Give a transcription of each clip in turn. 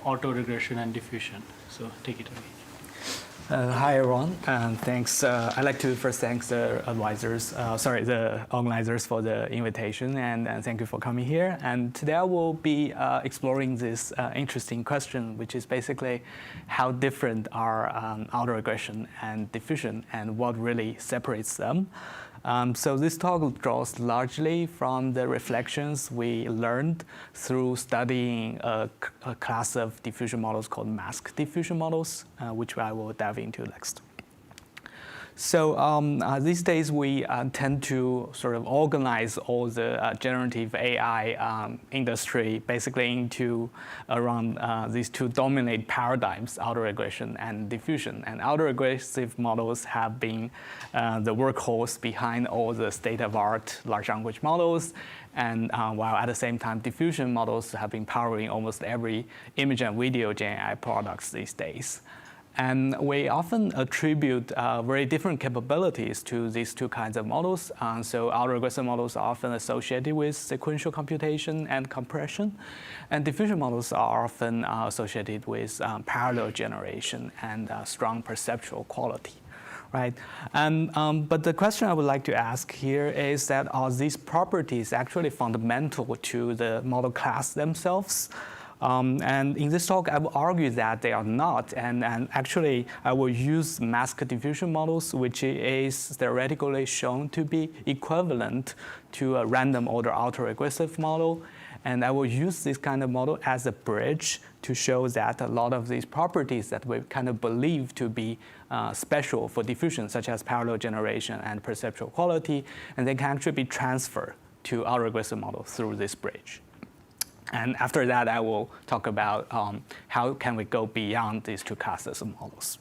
autoregression and diffusion. So take it away. Hi everyone, and thanks. I'd like to first thank the the organizers for the invitation, and thank you for coming here. And today I will be exploring this interesting question, which is basically how different are autoregression and diffusion, and what really separates them. So this talk draws largely from the reflections we learned through studying a class of diffusion models called mask diffusion models, which I will dive into next. So these days we tend to sort of organize all the generative AI industry basically into around these two dominant paradigms, autoregression and diffusion. And autoregressive models have been the workhorse behind all the state-of-art large language models. And while at the same time, diffusion models have been powering almost every image and video Gen AI products these days. And we often attribute very different capabilities to these two kinds of models. So autoregressive models are often associated with sequential computation and compression. And diffusion models are often associated with parallel generation and strong perceptual quality. Right, but the question I would like to ask here is that are these properties actually fundamental to the model class themselves? And in this talk, I will argue that they are not, and actually I will use mask diffusion models, which is theoretically shown to be equivalent to a random order autoregressive model. And I will use this kind of model as a bridge to show that a lot of these properties that we kind of believe to be special for diffusion, such as parallel generation and perceptual quality, and they can actually be transferred to autoregressive models through this bridge. And after that, I will talk about how can we go beyond these two classes of models.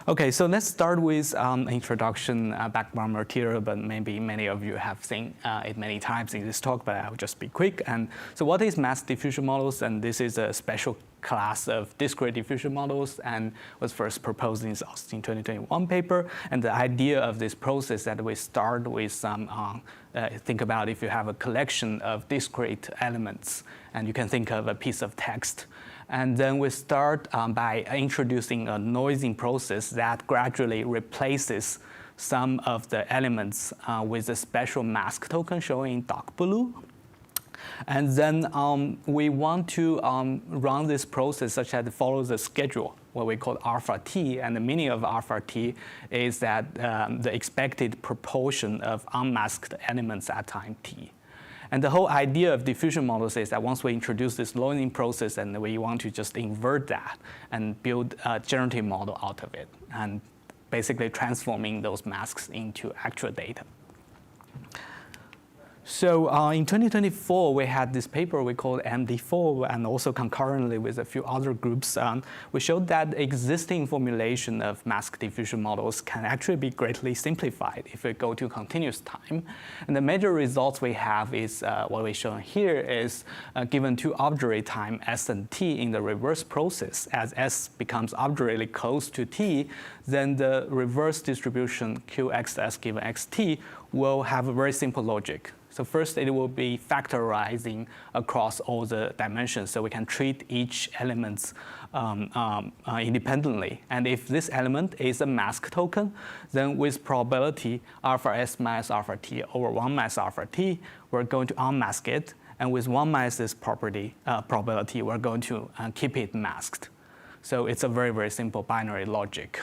Okay, so let's start with introduction, background material, but maybe many of you have seen it many times in this talk, but I'll just be quick. And so what is mask diffusion models? And this is a special class of discrete diffusion models and was first proposed in the Austin 2021 paper. And the idea of this process that we start with some, think about if you have a collection of discrete elements, and you can think of a piece of text. And then we start by introducing a noising process that gradually replaces some of the elements with a special mask token shown in dark blue. And then we want to run this process such that it follows a schedule, what we call alpha t. And the meaning of alpha t is that the expected proportion of unmasked elements at time t. And the whole idea of diffusion models is that once we introduce this learning process, and we want to just invert that and build a generative model out of it, and basically transforming those masks into actual data. So in 2024, we had this paper we called MD4, and also concurrently with a few other groups, we showed that existing formulation of mask diffusion models can actually be greatly simplified if we go to continuous time. And the major results we have is what we show here is given two arbitrary time s and t in the reverse process, as s becomes arbitrarily close to t, then the reverse distribution qxs given xt will have a very simple logic. So first, it will be factorizing across all the dimensions, so we can treat each element independently. And if this element is a mask token, then with probability alpha s minus alpha t over 1 minus alpha t, we're going to unmask it. And with 1 minus this probability, we're going to keep it masked. So it's a very, very simple binary logic.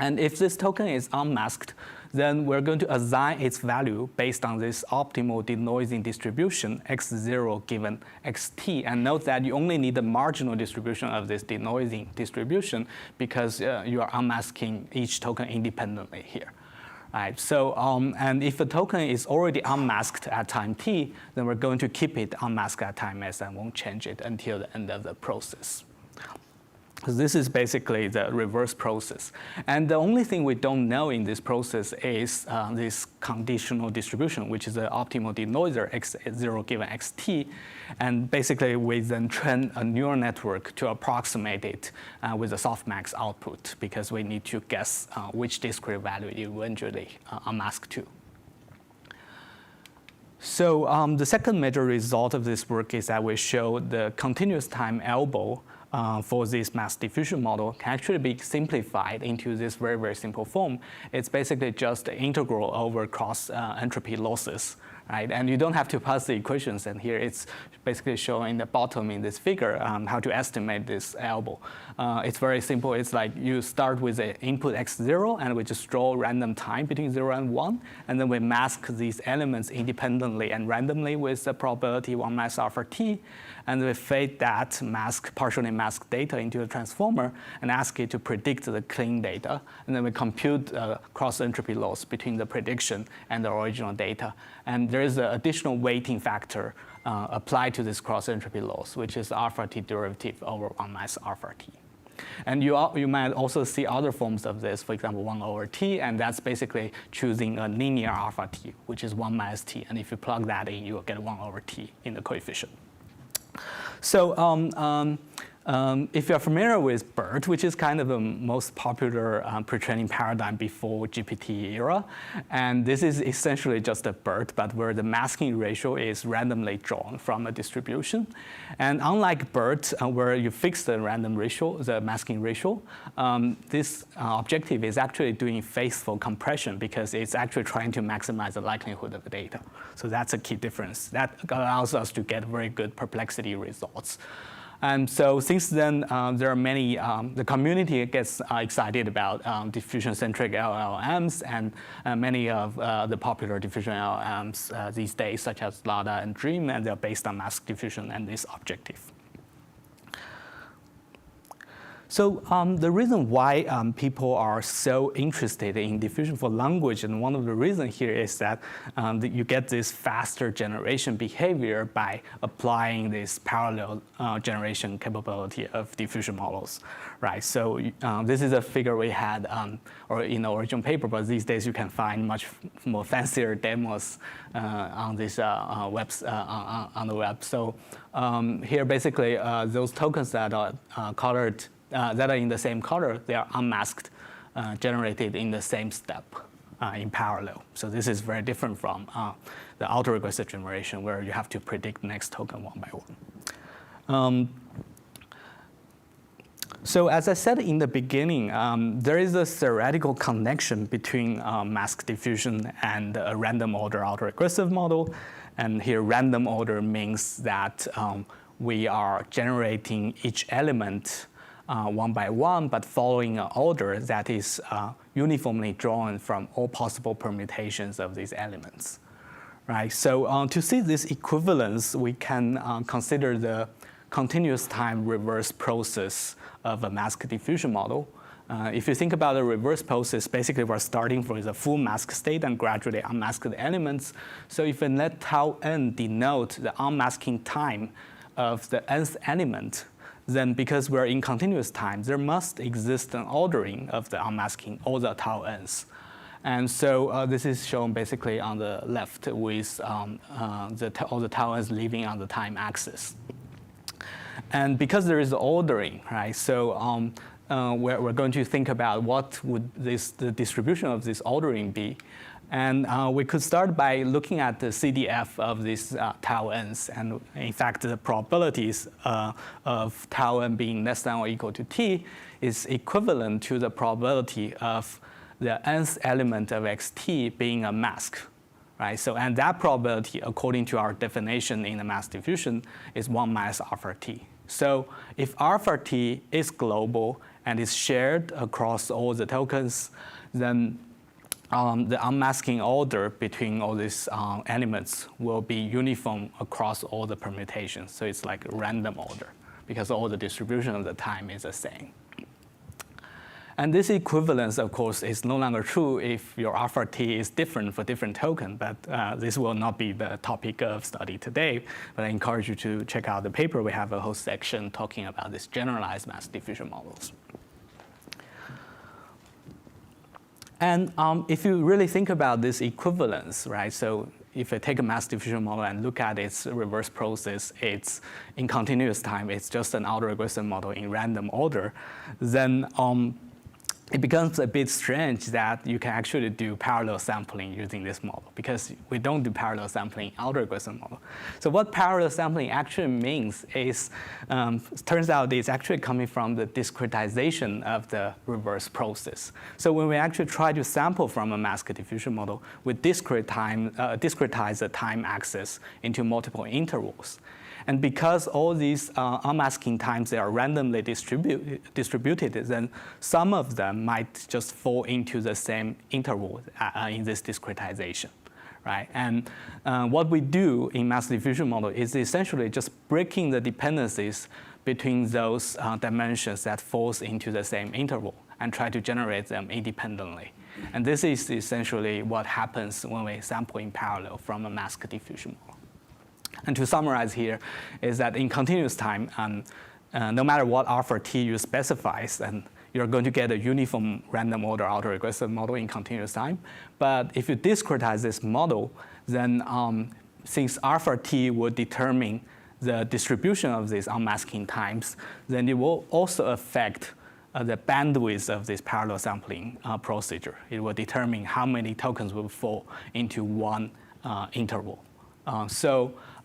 And if this token is unmasked, then we're going to assign its value based on this optimal denoising distribution, x0 given xt. And note that you only need the marginal distribution of this denoising distribution because you are unmasking each token independently here. Right, so, and if a token is already unmasked at time t, then we're going to keep it unmasked at time s and won't change it until the end of the process. This is basically the reverse process. And the only thing we don't know in this process is this conditional distribution, which is the optimal denoiser x0 given xt. And basically, we then train a neural network to approximate it with a softmax output, because we need to guess which discrete value you eventually unmask to. So the second major result of this work is that we show the continuous time elbow for this mass diffusion model can actually be simplified into this very, very simple form. It's basically just the integral over cross entropy losses, right? And you don't have to pass the equations. And here it's basically showing the bottom in this figure how to estimate this elbow. It's very simple. It's like you start with an input x0, and we just draw random time between 0 and 1. And then we mask these elements independently and randomly with the probability 1 minus alpha t. And we feed that partially masked data into the transformer and ask it to predict the clean data. And then we compute cross entropy loss between the prediction and the original data. And there is an additional weighting factor applied to this cross entropy loss, which is alpha t derivative over 1 minus alpha t. And you might also see other forms of this, for example, 1 over t, and that's basically choosing a linear alpha t, which is 1 minus t. And if you plug that in, you will get 1 over t in the coefficient. So if you're familiar with BERT, which is kind of the most popular pre-training paradigm before GPT era, and this is essentially just a BERT, but where the masking ratio is randomly drawn from a distribution. And unlike BERT, where you fix the random ratio, the masking ratio, this objective is actually doing faithful compression because it's actually trying to maximize the likelihood of the data. So that's a key difference. That allows us to get very good perplexity results. And so since then, there are many, the community gets excited about diffusion-centric LLMs, and many of the popular diffusion LLMs these days, such as Lada and Dream, and they're based on mask diffusion and this objective. So the reason why people are so interested in diffusion for language, and one of the reasons here is that you get this faster generation behavior by applying this parallel generation capability of diffusion models, right? So this is a figure we had or in the original paper, but these days you can find much more fancier demos on this on the web. So here basically those tokens that are colored that are in the same color, they are unmasked, generated in the same step in parallel. So this is very different from the autoregressive generation, where you have to predict the next token one by one. So as I said in the beginning, there is a theoretical connection between mask diffusion and a random order autoregressive model. And here random order means that we are generating each element one by one, but following an order that is uniformly drawn from all possible permutations of these elements, right? So to see this equivalence, we can consider the continuous time reverse process of a mask diffusion model. If you think about the reverse process, basically we're starting from the full mask state and gradually unmask the elements. So if we let tau n denote the unmasking time of the nth element, then because we're in continuous time, there must exist an ordering of the unmasking all the tau n's. And so this is shown basically on the left with all the tau n's living on the time axis. And because there is ordering, right, so we're going to think about what would the distribution of this ordering be. And we could start by looking at the CDF of these tau n's. And in fact, the probabilities of tau n being less than or equal to t is equivalent to the probability of the nth element of xt being a mask, right? So, and that probability, according to our definition in the mask diffusion, is 1 minus alpha t. So if alpha t is global and is shared across all the tokens, then the unmasking order between all these elements will be uniform across all the permutations. So it's like a random order because all the distribution of the time is the same. And this equivalence, of course, is no longer true if your alpha t is different for different token, but this will not be the topic of study today. But I encourage you to check out the paper. We have a whole section talking about this generalized mass diffusion models. And if you really think about this equivalence, right? So if I take a mass diffusion model and look at its reverse process, it's in continuous time, it's just an autoregressive model in random order, then it becomes a bit strange that you can actually do parallel sampling using this model, because we don't do parallel sampling in autoregressive model. So what parallel sampling actually means is, turns out it's actually coming from the discretization of the reverse process. So when we actually try to sample from a mask diffusion model, we discretize the time axis into multiple intervals. And because all these unmasking times, they are randomly distributed, then some of them might just fall into the same interval in this discretization, right? And what we do in mask diffusion model is essentially just breaking the dependencies between those dimensions that falls into the same interval and try to generate them independently. And this is essentially what happens when we sample in parallel from a mask diffusion model. And to summarize here is that in continuous time, no matter what alpha t you specify, and you're going to get a uniform random order autoregressive model in continuous time. But if you discretize this model, then since alpha t will determine the distribution of these unmasking times, then it will also affect the bandwidth of this parallel sampling procedure. It will determine how many tokens will fall into one interval.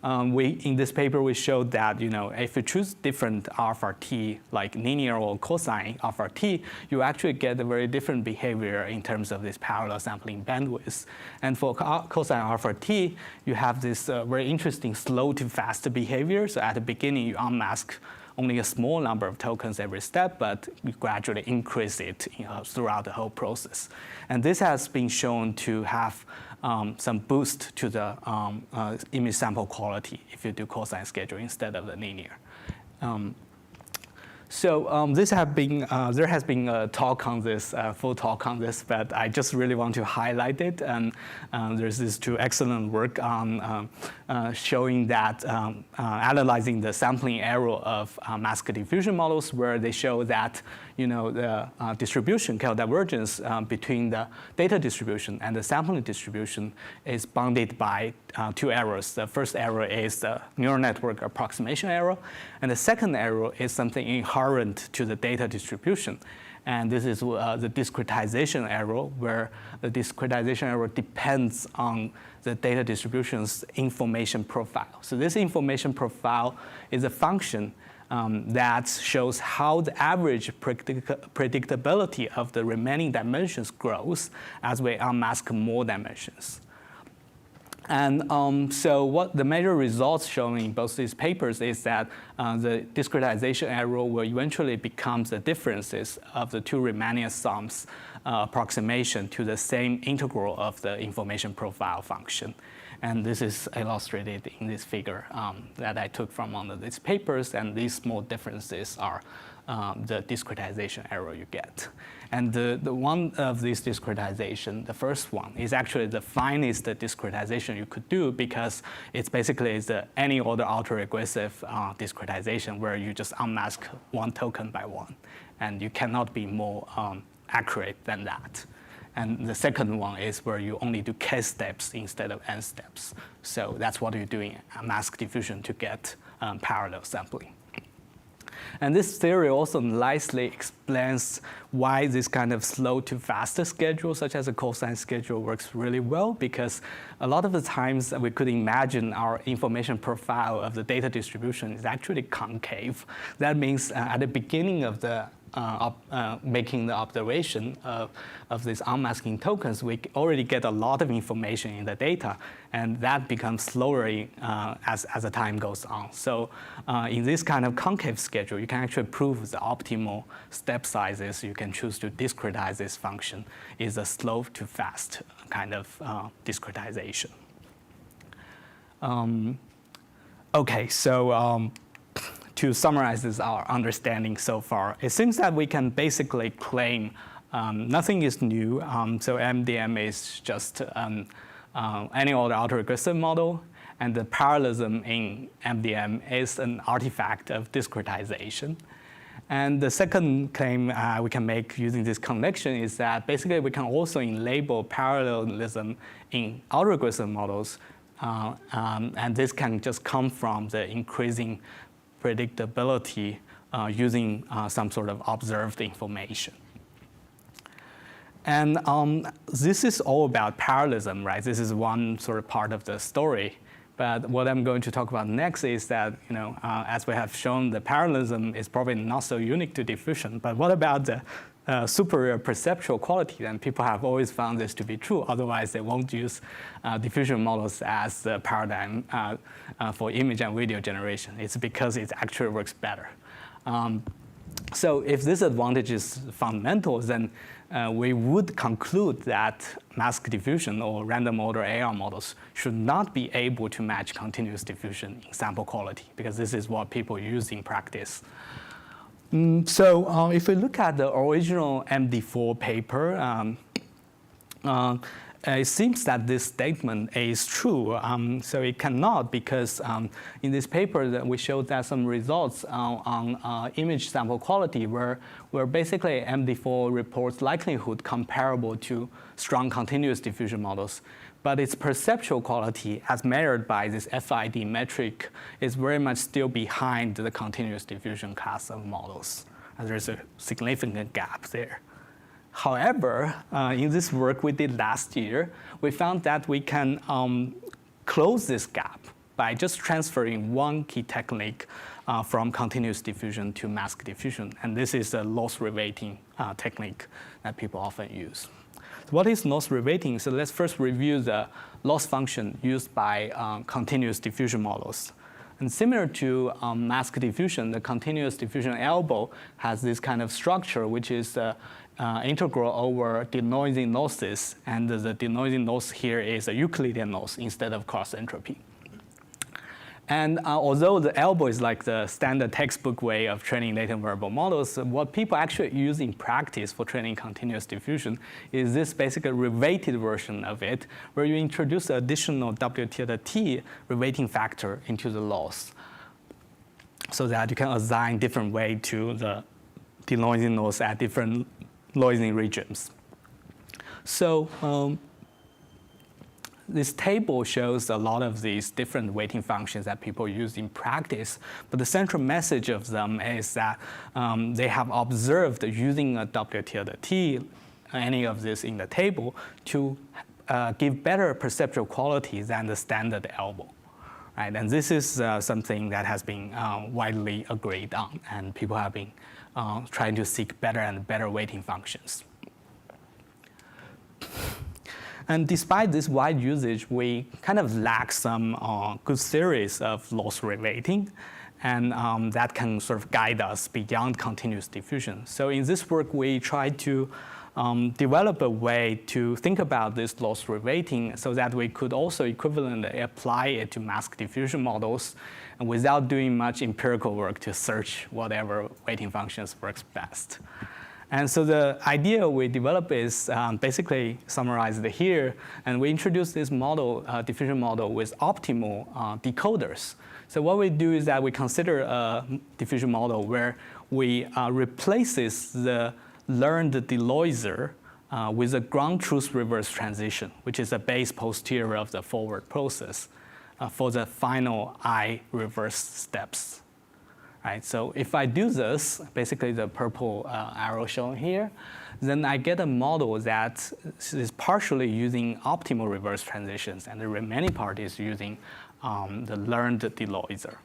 In this paper, we showed that if you choose different alpha t, like linear or cosine alpha t, you actually get a very different behavior in terms of this parallel sampling bandwidth. And for cosine alpha t, you have this very interesting slow to fast behavior. So at the beginning, you unmask only a small number of tokens every step, but you gradually increase it throughout the whole process. And this has been shown to have some boost to the image sample quality if you do cosine schedule instead of the linear. There has been a talk on this, full talk on this, but I just really want to highlight it. And there's this excellent work on showing that analyzing the sampling error of mask diffusion models, where they show that the distribution, divergence between the data distribution and the sampling distribution is bounded by two errors. The first error is the neural network approximation error, and the second error is something inherent to the data distribution. And this is the discretization error, where the discretization error depends on the data distribution's information profile. So this information profile is a function that shows how the average predictability of the remaining dimensions grows as we unmask more dimensions. And so what the major results shown in both these papers is that the discretization error will eventually become the differences of the two remaining sums approximation to the same integral of the information profile function. And this is illustrated in this figure that I took from one of these papers, and these small differences are the discretization error you get. And the one of these discretization, the first one, is actually the finest discretization you could do, because it's basically the any order autoregressive discretization, where you just unmask one token by one, and you cannot be more accurate than that. And the second one is where you only do k steps instead of n steps. So that's what you do in mask diffusion to get parallel sampling. And this theory also nicely explains why this kind of slow to faster schedule, such as a cosine schedule, works really well, because a lot of the times we could imagine our information profile of the data distribution is actually concave. That means at the beginning of the making the observation of these unmasking tokens, we already get a lot of information in the data, and that becomes slower as the time goes on. So in this kind of concave schedule, you can actually prove the optimal step sizes you can choose to discretize this function is a slow to fast kind of discretization. To summarize our understanding so far, it seems that we can basically claim nothing is new. So MDM is just any order autoregressive model, and the parallelism in MDM is an artifact of discretization. And the second claim we can make using this connection is that basically we can also label parallelism in autoregressive models, and this can just come from the increasing predictability using some sort of observed information. And this is all about parallelism, right? This is one sort of part of the story. But what I'm going to talk about next is that, as we have shown, the parallelism is probably not so unique to diffusion. But what about the superior perceptual quality? And people have always found this to be true. Otherwise, they won't use diffusion models as the paradigm for image and video generation. It's because it actually works better. So if this advantage is fundamental, then we would conclude that mask diffusion or random order AR models should not be able to match continuous diffusion in sample quality, because this is what people use in practice. So if we look at the original MD4 paper, it seems that this statement is true. So it cannot, because in this paper that we showed that some results on image sample quality where basically MD4 reports likelihood comparable to strong continuous diffusion models. But its perceptual quality, as measured by this FID metric, is very much still behind the continuous diffusion class of models. And there's a significant gap there. However, in this work we did last year, we found that we can close this gap by just transferring one key technique from continuous diffusion to mask diffusion. And this is a loss reweighting technique that people often use. So what is loss reweighting? So let's first review the loss function used by continuous diffusion models. And similar to mask diffusion, the continuous diffusion elbow has this kind of structure, which is integral over denoising losses. And the denoising loss here is a Euclidean loss instead of cross entropy. And although the elbow is like the standard textbook way of training latent variable models, what people actually use in practice for training continuous diffusion is this basically reweighted version of it, where you introduce additional W tilde t reweighting factor into the loss, so that you can assign different weight to the denoising loss at different noising regions. So this table shows a lot of these different weighting functions that people use in practice, but the central message of them is that they have observed using a W tilde t, any of this in the table, to give better perceptual quality than the standard elbow. Right? And this is something that has been widely agreed on, and people have been trying to seek better and better weighting functions. And despite this wide usage, we kind of lack some good theories of loss reweighting, and that can sort of guide us beyond continuous diffusion. So in this work, we tried to develop a way to think about this loss reweighting so that we could also equivalently apply it to mask diffusion models, and without doing much empirical work to search whatever weighting functions works best. And so the idea we developed is basically summarized here, and we introduced this model, diffusion model, with optimal decoders. So what we do is that we consider a diffusion model where we replaces the learned deloiser with a ground truth reverse transition, which is the base posterior of the forward process for the final I reverse steps. Right, so if I do this, basically the purple arrow shown here, then I get a model that is partially using optimal reverse transitions, and the remaining part is using the learned deloiser.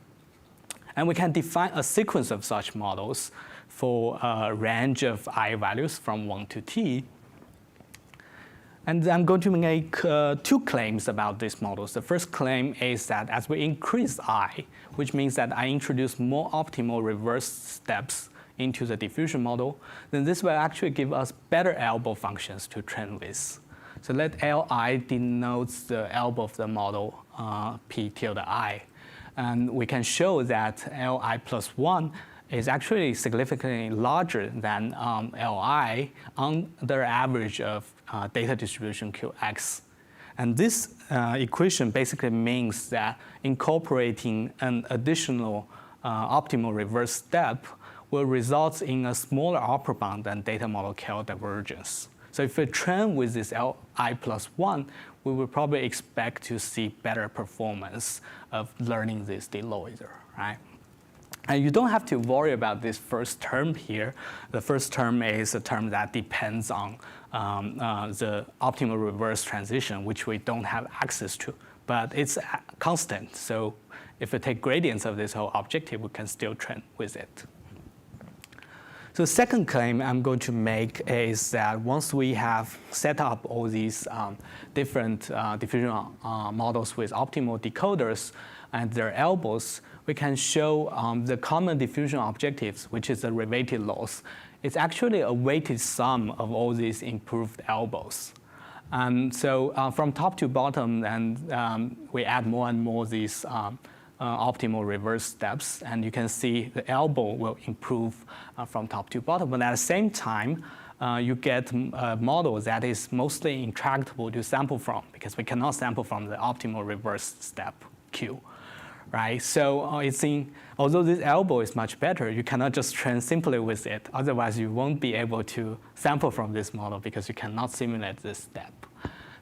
And we can define a sequence of such models for a range of I values from 1 to t. And I'm going to make two claims about these models. The first claim is that as we increase I, which means that I introduce more optimal reverse steps into the diffusion model, then this will actually give us better elbow functions to train with. So let Li denotes the elbow of the model, P tilde I. And we can show that Li plus 1 is actually significantly larger than Li on the average of data distribution Qx. And this equation basically means that incorporating an additional optimal reverse step will result in a smaller upper bound than data model KL divergence. So if we train with this Li plus 1, we will probably expect to see better performance of learning this deloiser, right? And you don't have to worry about this first term here. The first term is a term that depends on the optimal reverse transition, which we don't have access to. But it's constant, so if we take gradients of this whole objective, we can still train with it. So the second claim I'm going to make is that once we have set up all these different diffusion models with optimal decoders and their elbows, we can show the common diffusion objectives, which is the reweighted loss. It's actually a weighted sum of all these improved elbows. And so from top to bottom, and we add more and more these optimal reverse steps, and you can see the elbow will improve from top to bottom. But at the same time, you get a model that is mostly intractable to sample from, because we cannot sample from the optimal reverse step Q. Right? So although this elbow is much better, you cannot just train simply with it. Otherwise, you won't be able to sample from this model because you cannot simulate this step.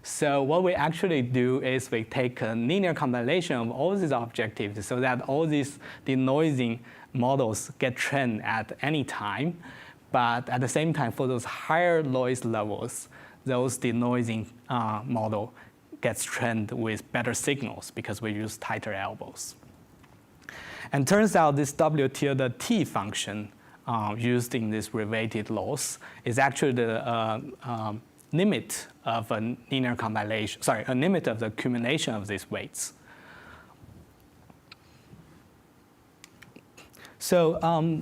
So what we actually do is we take a linear combination of all these objectives so that all these denoising models get trained at any time. But at the same time, for those higher noise levels, those denoising model gets trained with better signals because we use tighter elbows. And turns out this W tilde T function used in this reweighted loss is actually the limit of a linear combination, a limit of the accumulation of these weights. So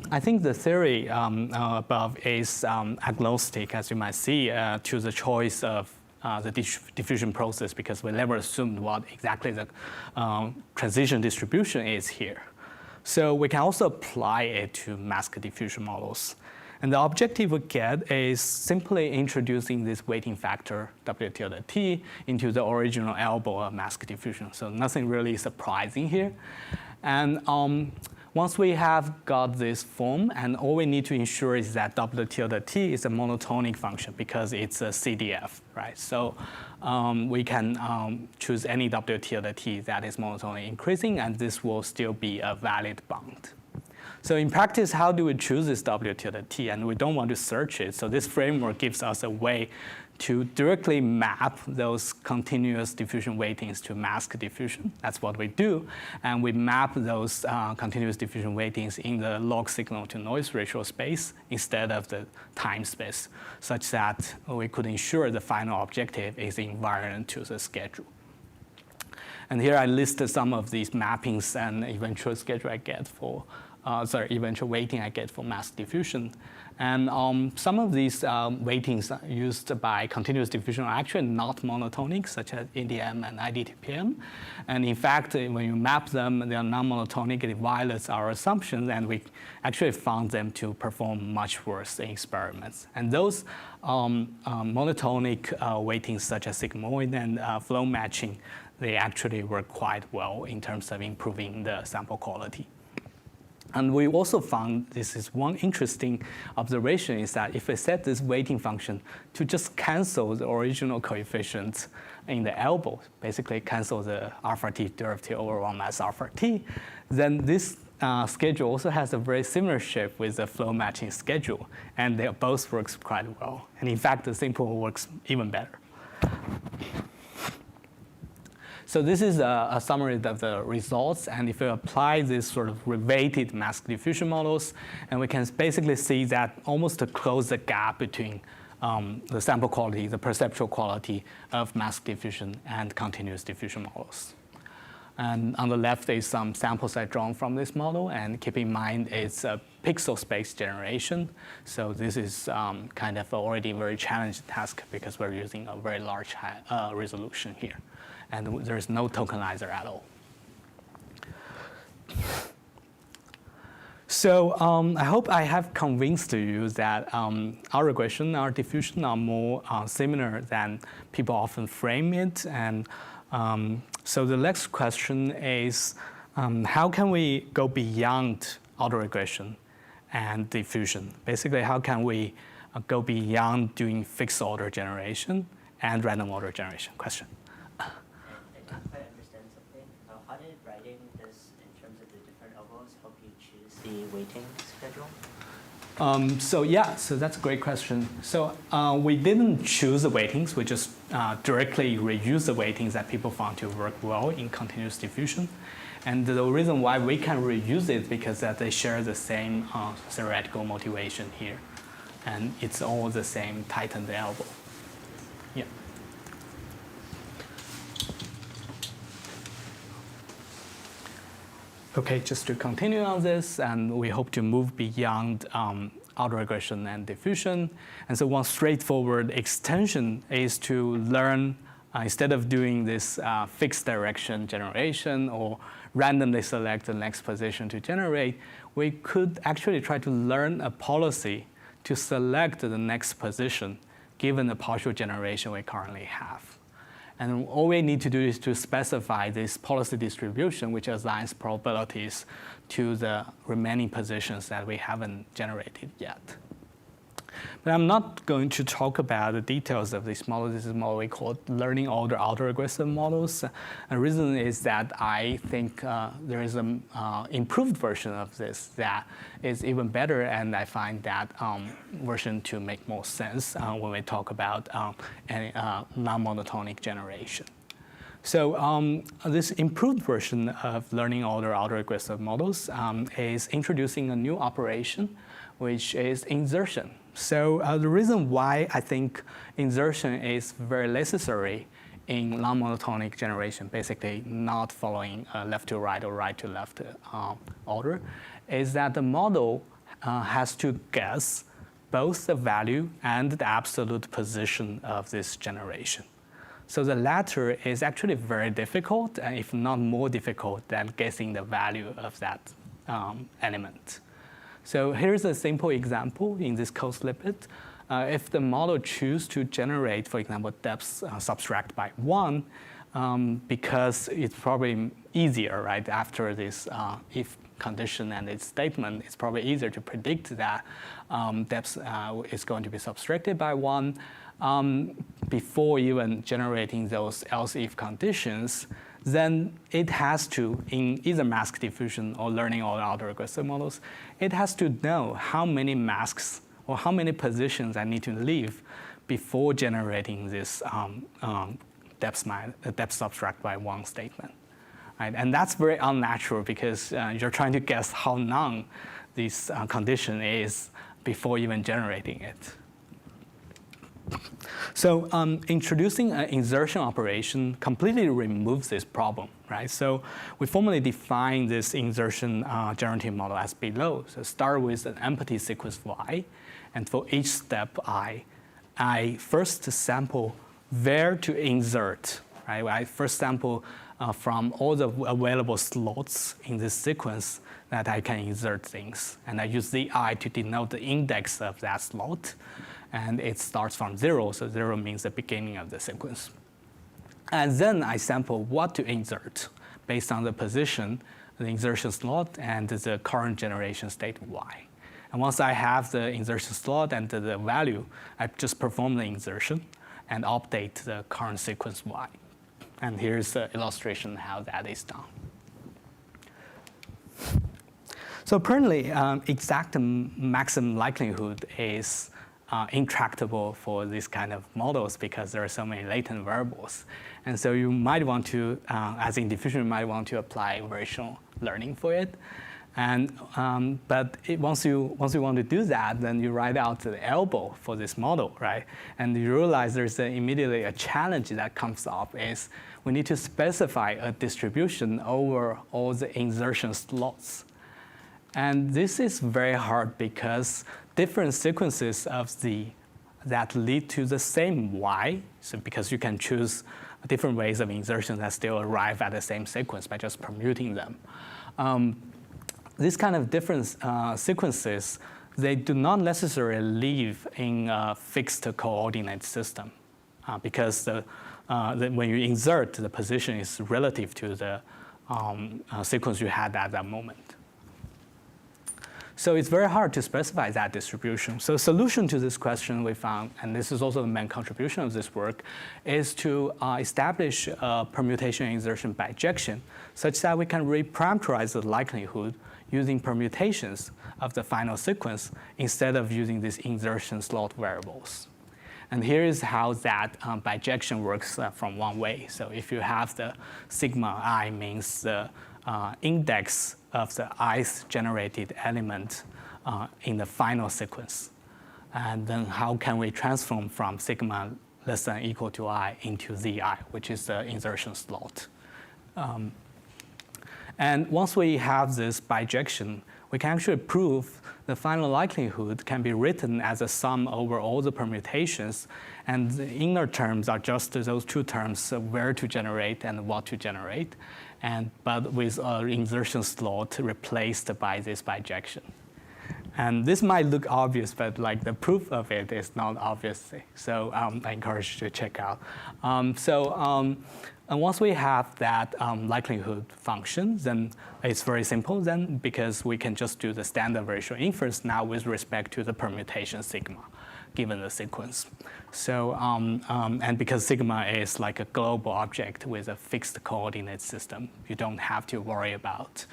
I think the theory above is agnostic, as you might see, to the choice of the diffusion process, because we never assumed what exactly the transition distribution is here. So we can also apply it to mask diffusion models. And the objective we get is simply introducing this weighting factor, W tilde T, into the original elbow of mask diffusion. So nothing really surprising here. And once we have got this form, and all we need to ensure is that W tilde T is a monotonic function because it's a CDF, right? So we can choose any W tilde T that is monotonically increasing, and this will still be a valid bound. So in practice, how do we choose this W tilde T? And we don't want to search it. So this framework gives us a way to directly map those continuous diffusion weightings to mask diffusion. That's what we do. And we map those continuous diffusion weightings in the log signal to noise ratio space instead of the time space, such that we could ensure the final objective is invariant to the schedule. And here I listed some of these mappings and eventual schedule I get for eventual weighting I get for mask diffusion. And some of these weightings used by continuous diffusion are actually not monotonic, such as MDM and IDTPM. And in fact, when you map them, they are non-monotonic. It violates our assumptions, and we actually found them to perform much worse in experiments. And those monotonic weightings, such as sigmoid and flow matching, they actually work quite well in terms of improving the sample quality. And we also found this is one interesting observation is that if we set this weighting function to just cancel the original coefficients in the elbow, basically cancel the alpha t derivative over 1 minus alpha t, then this schedule also has a very similar shape with the flow matching schedule, and they both works quite well. And in fact, the simple works even better. So this is a summary of the results, and if we apply this sort of reweighted mask diffusion models, and we can basically see that almost to close the gap between the sample quality, the perceptual quality of mask diffusion and continuous diffusion models. And on the left is some samples I drawn from this model, and keep in mind it's a pixel space generation. So this is kind of already a very challenging task because we're using a very large resolution here. And there is no tokenizer at all. So I hope I have convinced you that our regression, our diffusion are more similar than people often frame it. And so the next question is, how can we go beyond autoregression and diffusion? Basically, how can we go beyond doing fixed order generation and random order generation? Question. If I understand something, how did writing this in terms of the different elbows help you choose the weighting schedule? So that's a great question. So we didn't choose the weightings. We just directly reuse the weightings that people found to work well in continuous diffusion. And the reason why we can reuse it is because that they share the same theoretical motivation here. And it's all the same tightened elbow. Yeah. Okay, just to continue on this, and we hope to move beyond autoregression and diffusion. And so one straightforward extension is to learn, instead of doing this fixed direction generation or randomly select the next position to generate, we could actually try to learn a policy to select the next position given the partial generation we currently have. And all we need to do is to specify this policy distribution, which assigns probabilities to the remaining positions that we haven't generated yet. But I'm not going to talk about the details of this model. This is a model we call learning order autoregressive models. And the reason is that I think there is an improved version of this that is even better, and I find that version to make more sense when we talk about non-monotonic generation. So this improved version of learning order autoregressive models is introducing a new operation, which is insertion. So the reason why I think insertion is very necessary in non-monotonic generation, basically not following left to right or right to left order, is that the model has to guess both the value and the absolute position of this generation. So the latter is actually very difficult, and if not more difficult than guessing the value of that element. So here's a simple example in this co-snippet. If the model chooses to generate, for example, depth subtract by 1, because it's probably easier, right, after this if condition and its statement, it's probably easier to predict that depth is going to be subtracted by 1 before even generating those else-if conditions, then it has to, in either mask diffusion or learning all autoregressive models, it has to know how many masks or how many positions I need to leave before generating this depth subtract by 1 statement. Right? And that's very unnatural because you're trying to guess how long this condition is before even generating it. So introducing an insertion operation completely removes this problem, right? So we formally define this insertion generative model as below. So start with an empty sequence y, and for each step I first sample where to insert, right? I first sample from all the available slots in this sequence that I can insert things. And I use the I to denote the index of that slot. And it starts from 0, so 0 means the beginning of the sequence. And then I sample what to insert based on the position, the insertion slot, and the current generation state y. And once I have the insertion slot and the value, I just perform the insertion and update the current sequence y. And here's the illustration how that is done. So apparently, exact maximum likelihood is intractable for this kind of models because there are so many latent variables. And so you might want to, as in diffusion, you might want to apply variational learning for it. And, but once you want to do that, then you write out the elbow for this model, right? And you realize there's immediately a challenge that comes up is we need to specify a distribution over all the insertion slots. And this is very hard because different sequences of that lead to the same y, so because you can choose different ways of insertion that still arrive at the same sequence by just permuting them. This kind of different sequences, they do not necessarily live in a fixed coordinate system because when you insert, the position is relative to the sequence you had at that moment. So it's very hard to specify that distribution. So solution to this question we found, and this is also the main contribution of this work, is to establish a permutation insertion bijection such that we can reparameterize the likelihood using permutations of the final sequence instead of using these insertion slot variables. And here is how that bijection works from one way. So if you have the sigma I means the index of the ith generated element in the final sequence. And then how can we transform from sigma less than or equal to I into zi, which is the insertion slot. And once we have this bijection, we can actually prove the final likelihood can be written as a sum over all the permutations, and the inner terms are just those two terms, where to generate and what to generate, but with an insertion slot replaced by this bijection. And this might look obvious, but like the proof of it is not obvious. So I encourage you to check out. And once we have that likelihood function, then it's very simple then, because we can just do the standard ratio inference now with respect to the permutation sigma, given the sequence. So, and because sigma is like a global object with a fixed coordinate system, you don't have to worry about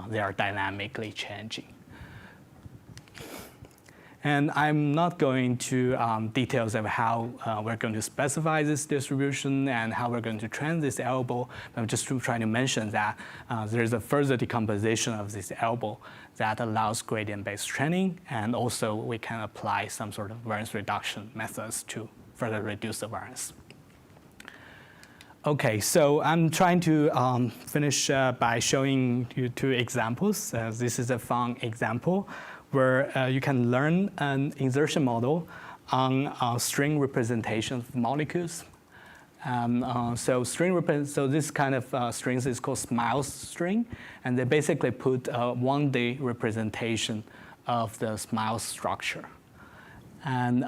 they are dynamically changing. And I'm not going to details of how we're going to specify this distribution and how we're going to train this elbow. I'm just trying to mention that there's a further decomposition of this elbow that allows gradient-based training, and also we can apply some sort of variance reduction methods to further reduce the variance. Okay, so I'm trying to finish by showing you two examples. This is a fun example where you can learn an insertion model on string representation of molecules. So this kind of strings is called SMILES string, and they basically put a 1D representation of the SMILES structure. And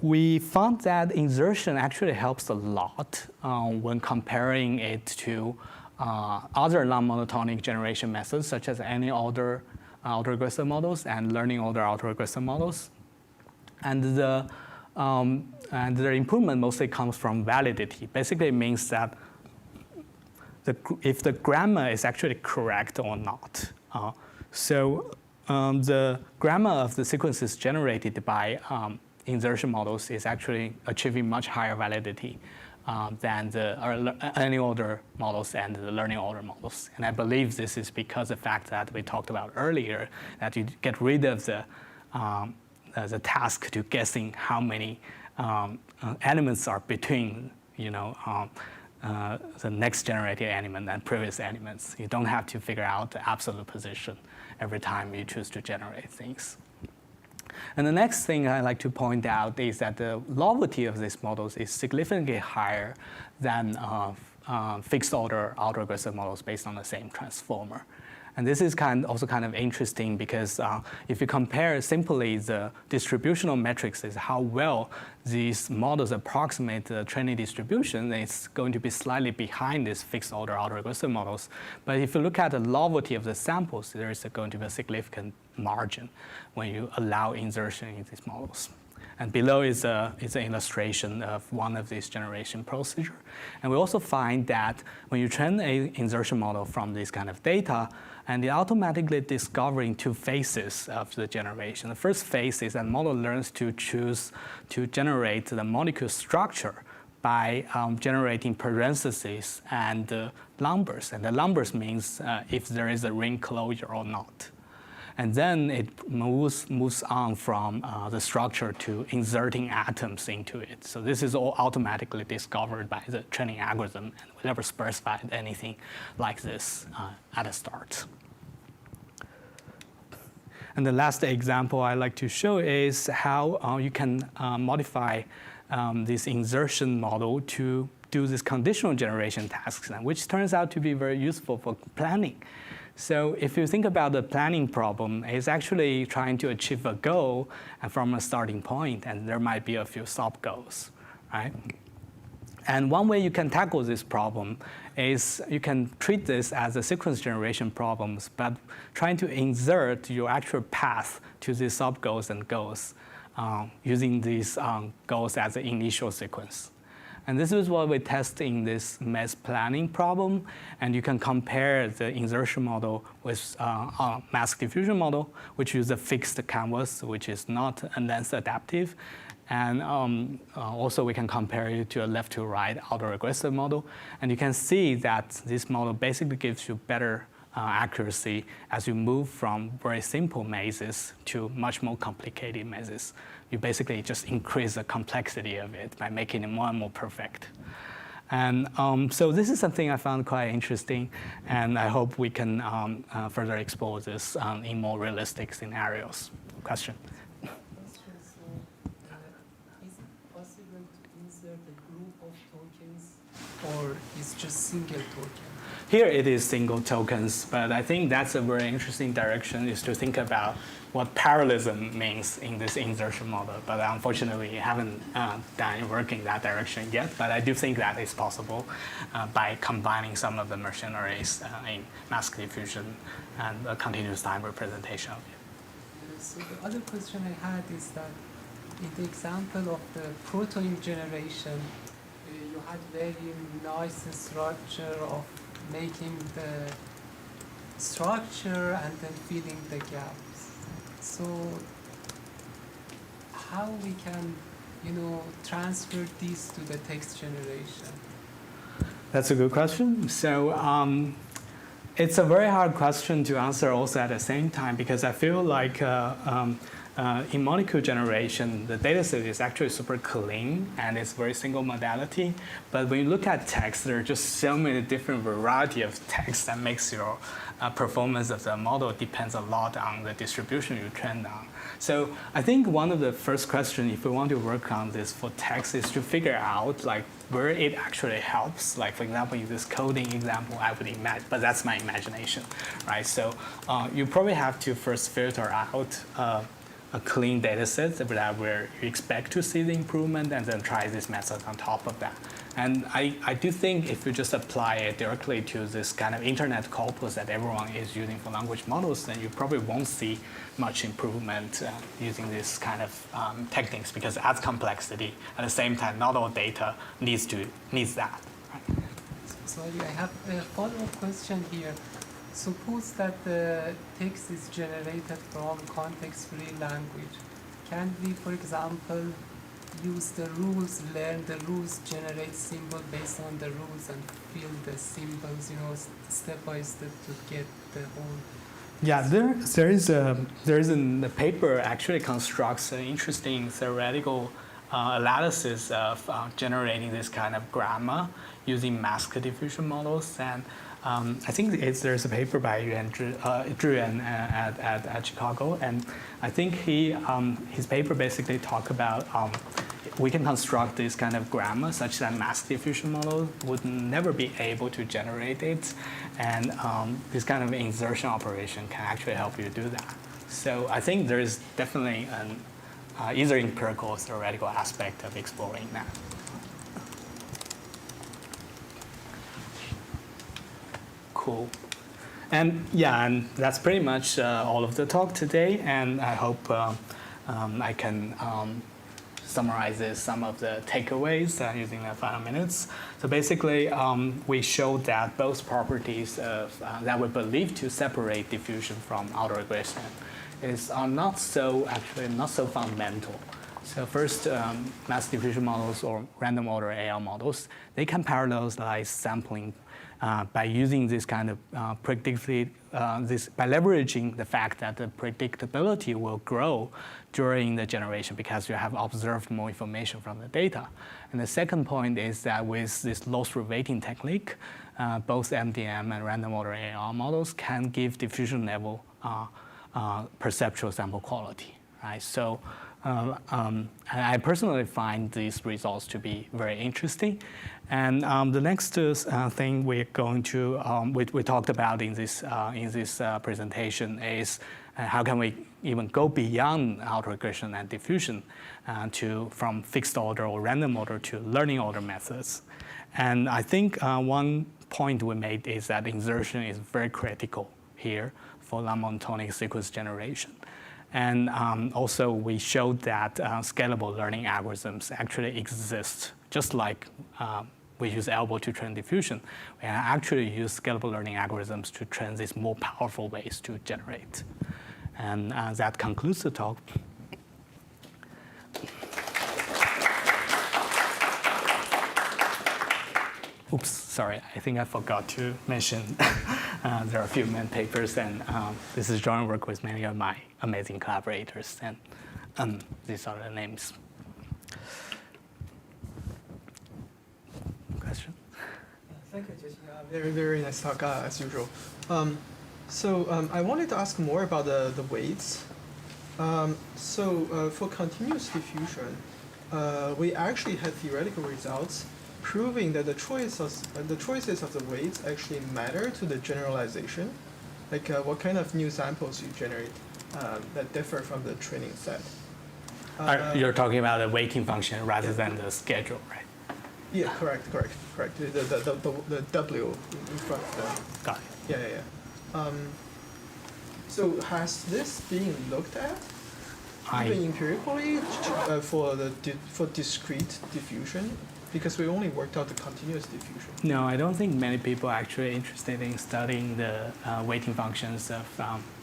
we found that insertion actually helps a lot when comparing it to other non-monotonic generation methods, such as any order autoregressive models and learning order autoregressive models. And the improvement mostly comes from validity. Basically, it means that if the grammar is actually correct or not. The grammar of the sequences generated by insertion models is actually achieving much higher validity than the any order models and the learning order models. And I believe this is because of the fact that we talked about earlier, that you get rid of the task to guessing how many elements are between the next generated element and previous elements. You don't have to figure out the absolute position every time you choose to generate things. And the next thing I like to point out is that the novelty of these models is significantly higher than fixed order autoregressive models based on the same transformer. And this is also kind of interesting because if you compare simply the distributional metrics, is how well these models approximate the training distribution, then it's going to be slightly behind these fixed order autoregressive models. But if you look at the novelty of the samples, there is going to be a significant margin when you allow insertion in these models. And below is an illustration of one of these generation procedure. And we also find that when you train an insertion model from this kind of data, and it automatically discovering two phases of the generation. The first phase is that model learns to choose to generate the molecule structure by generating parentheses and numbers. And the numbers means if there is a ring closure or not. And then it moves on from the structure to inserting atoms into it. So this is all automatically discovered by the training algorithm, and we never specified anything like this at the start. And the last example I like to show is how you can modify this insertion model to do this conditional generation tasks, which turns out to be very useful for planning. So if you think about the planning problem, it's actually trying to achieve a goal from a starting point, and there might be a few sub-goals, right? And one way you can tackle this problem is you can treat this as a sequence generation problems, but trying to insert your actual path to these sub-goals and goals using these goals as an initial sequence. And this is what we test in this maze planning problem. And you can compare the insertion model with a mask diffusion model, which uses a fixed canvas, which is not length adaptive. And also we can compare it to a left to right autoregressive model. And you can see that this model basically gives you better accuracy as you move from very simple mazes to much more complicated mazes. You basically just increase the complexity of it by making it more and more perfect. And so this is something I found quite interesting, and I hope we can further explore this in more realistic scenarios. Question? Or is just single token? Here it is single tokens, but I think that's a very interesting direction, is to think about what parallelism means in this insertion model. But unfortunately, I haven't done work in that direction yet, but I do think that is possible by combining some of the machineries in mask diffusion and a continuous time representation of it. So the other question I had is that in the example of the protein generation, you had very nice structure of making the structure and then filling the gaps. So how we can, transfer these to the text generation? That's a good question. So it's a very hard question to answer also at the same time, because I feel like in molecule generation, the data set is actually super clean and it's very single modality. But when you look at text, there are just so many different variety of text that makes your performance of the model depends a lot on the distribution you train on. So I think one of the first questions, if we want to work on this for text, is to figure out like where it actually helps. Like for example, in this coding example, I would imagine, but that's my imagination, right? So you probably have to first filter out a clean data set that where you expect to see the improvement, and then try this method on top of that. And I do think if you just apply it directly to this kind of internet corpus that everyone is using for language models, then you probably won't see much improvement using this kind of techniques, because it adds complexity. At the same time, not all data needs that. Right? Sorry, I have a follow-up question here. Suppose that the text is generated from context-free language. Can we, for example, use the rules, learn the rules, generate symbol based on the rules, and fill the symbols, step by step to get the whole? Yeah, there is a paper actually constructs an interesting theoretical analysis of generating this kind of grammar using mask diffusion models. And I think there's a paper by Yuan at Chicago, and I think his paper basically talk about we can construct this kind of grammar such that mask diffusion model would never be able to generate it, and this kind of insertion operation can actually help you do that. So I think there is definitely an either empirical or theoretical aspect of exploring that. Cool. And yeah, and that's pretty much all of the talk today, and I hope I can summarize some of the takeaways using the final minutes. So basically, we showed that both properties that we believe to separate diffusion from autoregression are not so fundamental. So first, mass diffusion models or random order AI models, they can parallelize sampling by using this kind of predictively, by leveraging the fact that the predictability will grow during the generation because you have observed more information from the data. And the second point is that with this loss reweighting technique, both MDM and random order AI models can give diffusion level perceptual sample quality, right? So I personally find these results to be very interesting. And the next thing we're going to we talked about in this presentation is how can we even go beyond autoregression and diffusion from fixed order or random order to learning order methods. And I think one point we made is that insertion is very critical here for non-monotonic sequence generation. And also, we showed that scalable learning algorithms actually exist, just like we use elbow to train diffusion. We actually use scalable learning algorithms to train these more powerful ways to generate. And that concludes the talk. Oops, sorry, I think I forgot to mention there are a few main papers, and this is joint work with many of my amazing collaborators, and these are the names. Question? Thank you, Jiaxin. Very, very nice talk, as usual. I wanted to ask more about the weights. For continuous diffusion, we actually had theoretical results proving that the choices of the weights actually matter to the generalization. Like what kind of new samples you generate that differ from the training set. You're talking about the weighting function rather than the schedule, right? Yeah, correct. The W in front of the. Got it. Yeah. So has this been looked at, even empirically, for discrete diffusion? Because we only worked out the continuous diffusion. No, I don't think many people are actually interested in studying the weighting functions of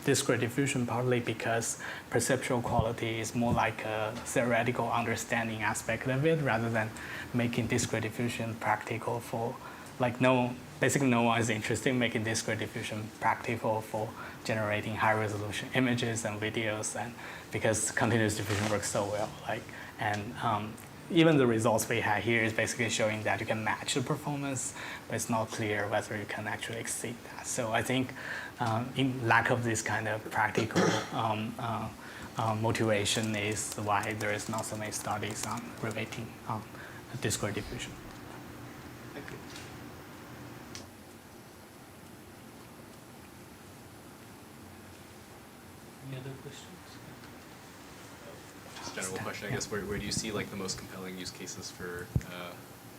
discrete diffusion, partly because perceptual quality is more like a theoretical understanding aspect of it, rather than making discrete diffusion practical for, basically no one is interested in making discrete diffusion practical for generating high resolution images and videos, and because continuous diffusion works so well. Even the results we had here is basically showing that you can match the performance, but it's not clear whether you can actually exceed that. So I think in lack of this kind of practical motivation is why there is not so many studies on reweighting discrete diffusion. Thank you. Any other questions? Just a general question, I guess. Where do you see the most compelling use cases for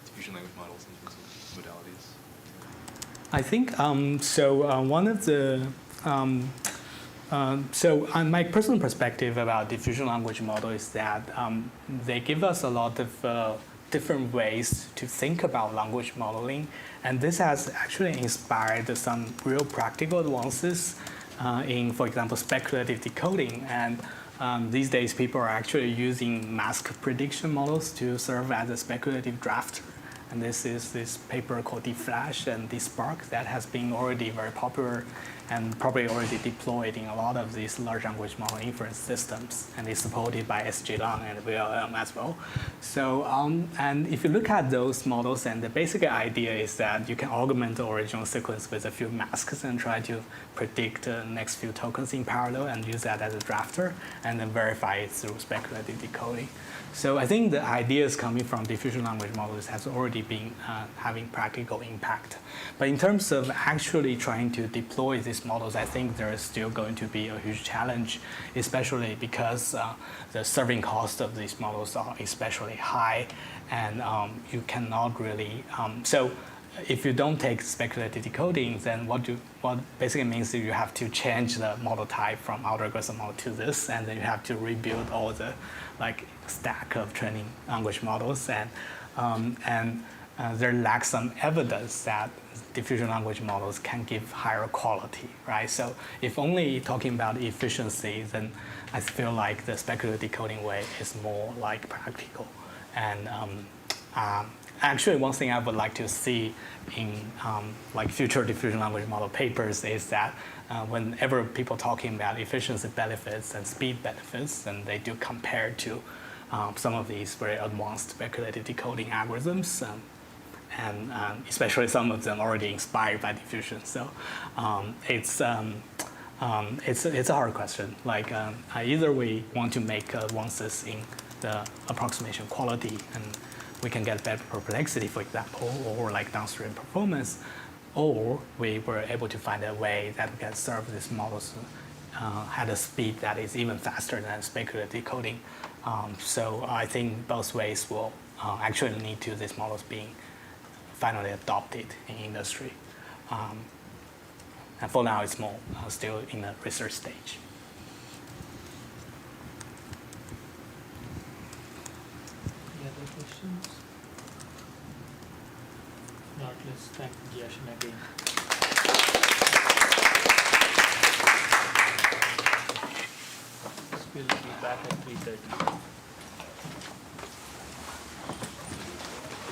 diffusion language models in terms of modalities? I think one of the on my personal perspective about diffusion language model is that they give us a lot of different ways to think about language modeling, and this has actually inspired some real practical advances in, for example, speculative decoding. And these days, people are actually using mask prediction models to serve as a speculative drafter. And this is this paper called DFlash and DSpark that has been already very popular and probably already deployed in a lot of these large language model inference systems, and is supported by SGLang and VLM as well. So, and if you look at those models, and the basic idea is that you can augment the original sequence with a few masks and try to predict the next few tokens in parallel and use that as a drafter, and then verify it through speculative decoding. So I think the ideas coming from diffusion language models has already been having practical impact. But in terms of actually trying to deploy these models, I think there is still going to be a huge challenge, especially because the serving cost of these models are especially high, and you cannot really, so if you don't take speculative decoding, then what basically means that you have to change the model type from autoregressive model to this, and then you have to rebuild all the stack of training language models, and there lacks some evidence that diffusion language models can give higher quality, right? So if only talking about efficiency, then I feel like the speculative decoding way is more practical. And actually, one thing I would like to see in future diffusion language model papers is that whenever people talking about efficiency benefits and speed benefits, and they do compare to some of these very advanced speculative decoding algorithms, and especially some of them already inspired by diffusion. So it's a hard question. Either we want to make advances in the approximation quality, and we can get better perplexity, for example, or downstream performance, or we were able to find a way that we can serve these models at a speed that is even faster than speculative decoding. So I think both ways will actually lead to these models being finally adopted in industry. And for now, it's more still in the research stage. Let's thank Jiaxin again. We'll be back at 3:30.